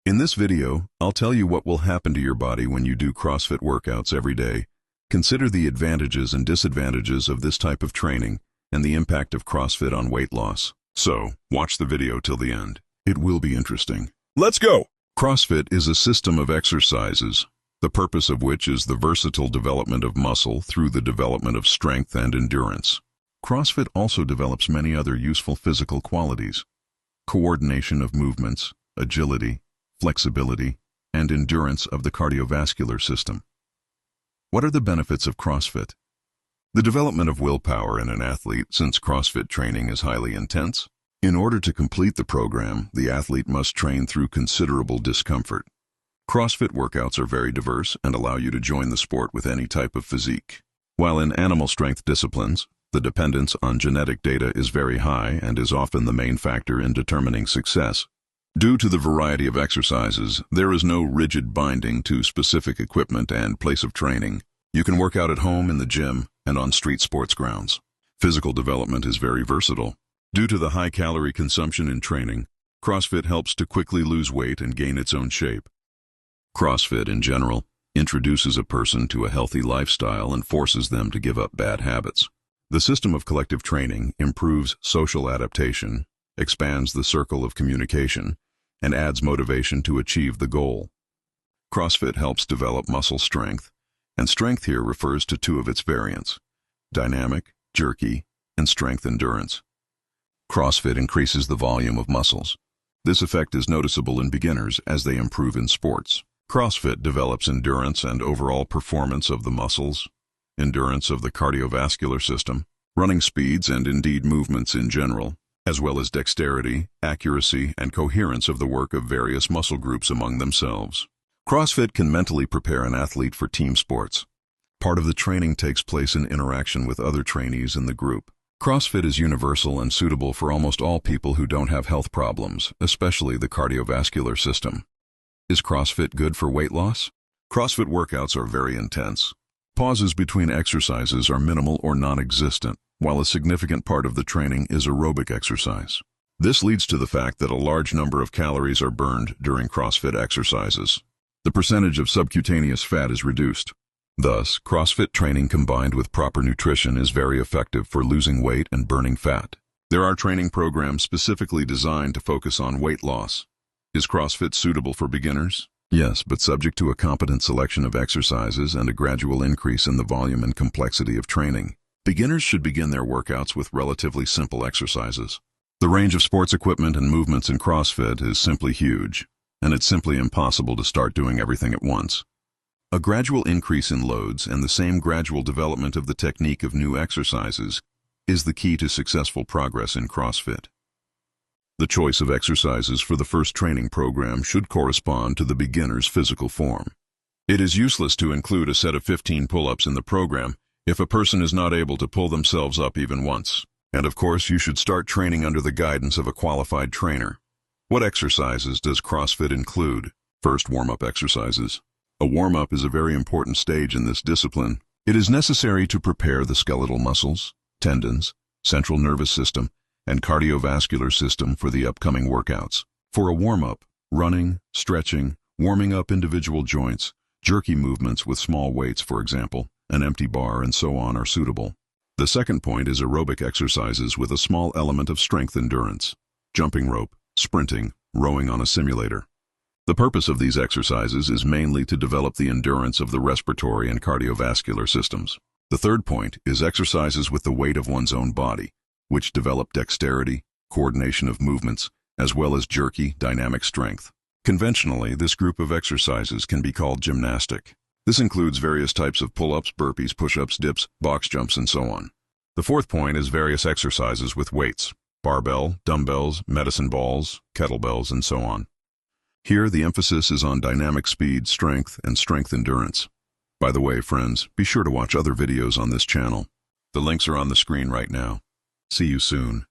In this video, I'll tell you what will happen to your body when you do CrossFit workouts every day. Consider the advantages and disadvantages of this type of training and the impact of CrossFit on weight loss. So, watch the video till the end. It will be interesting. Let's go! CrossFit is a system of exercises, the purpose of which is the versatile development of muscle through the development of strength and endurance. CrossFit also develops many other useful physical qualities: coordination of movements, agility, flexibility, and endurance of the cardiovascular system. What are the benefits of CrossFit? The development of willpower in an athlete, since CrossFit training is highly intense. In order to complete the program, the athlete must train through considerable discomfort. CrossFit workouts are very diverse and allow you to join the sport with any type of physique. While in animal strength disciplines, the dependence on genetic data is very high and is often the main factor in determining success. Due to the variety of exercises, there is no rigid binding to specific equipment and place of training. You can work out at home, in the gym, and on street sports grounds. Physical development is very versatile. Due to the high calorie consumption in training, CrossFit helps to quickly lose weight and gain its own shape. CrossFit, in general, introduces a person to a healthy lifestyle and forces them to give up bad habits. The system of collective training improves social adaptation, expands the circle of communication, and adds motivation to achieve the goal. CrossFit helps develop muscle strength, and strength here refers to two of its variants: dynamic, jerky, and strength endurance. CrossFit increases the volume of muscles. This effect is noticeable in beginners as they improve in sports. CrossFit develops endurance and overall performance of the muscles, endurance of the cardiovascular system, running speeds and indeed movements in general, as well as dexterity, accuracy, and coherence of the work of various muscle groups among themselves. CrossFit can mentally prepare an athlete for team sports. Part of the training takes place in interaction with other trainees in the group. CrossFit is universal and suitable for almost all people who don't have health problems, especially the cardiovascular system. Is CrossFit good for weight loss? CrossFit workouts are very intense. Pauses between exercises are minimal or non-existent, while a significant part of the training is aerobic exercise. This leads to the fact that a large number of calories are burned during CrossFit exercises. The percentage of subcutaneous fat is reduced. Thus, CrossFit training combined with proper nutrition is very effective for losing weight and burning fat. There are training programs specifically designed to focus on weight loss. Is CrossFit suitable for beginners? Yes, but subject to a competent selection of exercises and a gradual increase in the volume and complexity of training. Beginners should begin their workouts with relatively simple exercises. The range of sports equipment and movements in CrossFit is simply huge, and it's simply impossible to start doing everything at once. A gradual increase in loads and the same gradual development of the technique of new exercises is the key to successful progress in CrossFit. The choice of exercises for the first training program should correspond to the beginner's physical form. It is useless to include a set of 15 pull-ups in the program if a person is not able to pull themselves up even once. And of course, you should start training under the guidance of a qualified trainer. What exercises does CrossFit include? First, warm-up exercises. A warm-up is a very important stage in this discipline. It is necessary to prepare the skeletal muscles, tendons, central nervous system, and cardiovascular system for the upcoming workouts. For a warm-up, running, stretching, warming up individual joints, jerky movements with small weights, for example, an empty bar, and so on, are suitable. The second point is aerobic exercises with a small element of strength endurance: jumping rope, sprinting, rowing on a simulator. The purpose of these exercises is mainly to develop the endurance of the respiratory and cardiovascular systems. The third point is exercises with the weight of one's own body, which develop dexterity, coordination of movements, as well as jerky, dynamic strength. Conventionally, this group of exercises can be called gymnastic. This includes various types of pull-ups, burpees, push-ups, dips, box jumps, and so on. The fourth point is various exercises with weights: barbell, dumbbells, medicine balls, kettlebells, and so on. Here, the emphasis is on dynamic speed, strength, and strength endurance. By the way, friends, be sure to watch other videos on this channel. The links are on the screen right now. See you soon.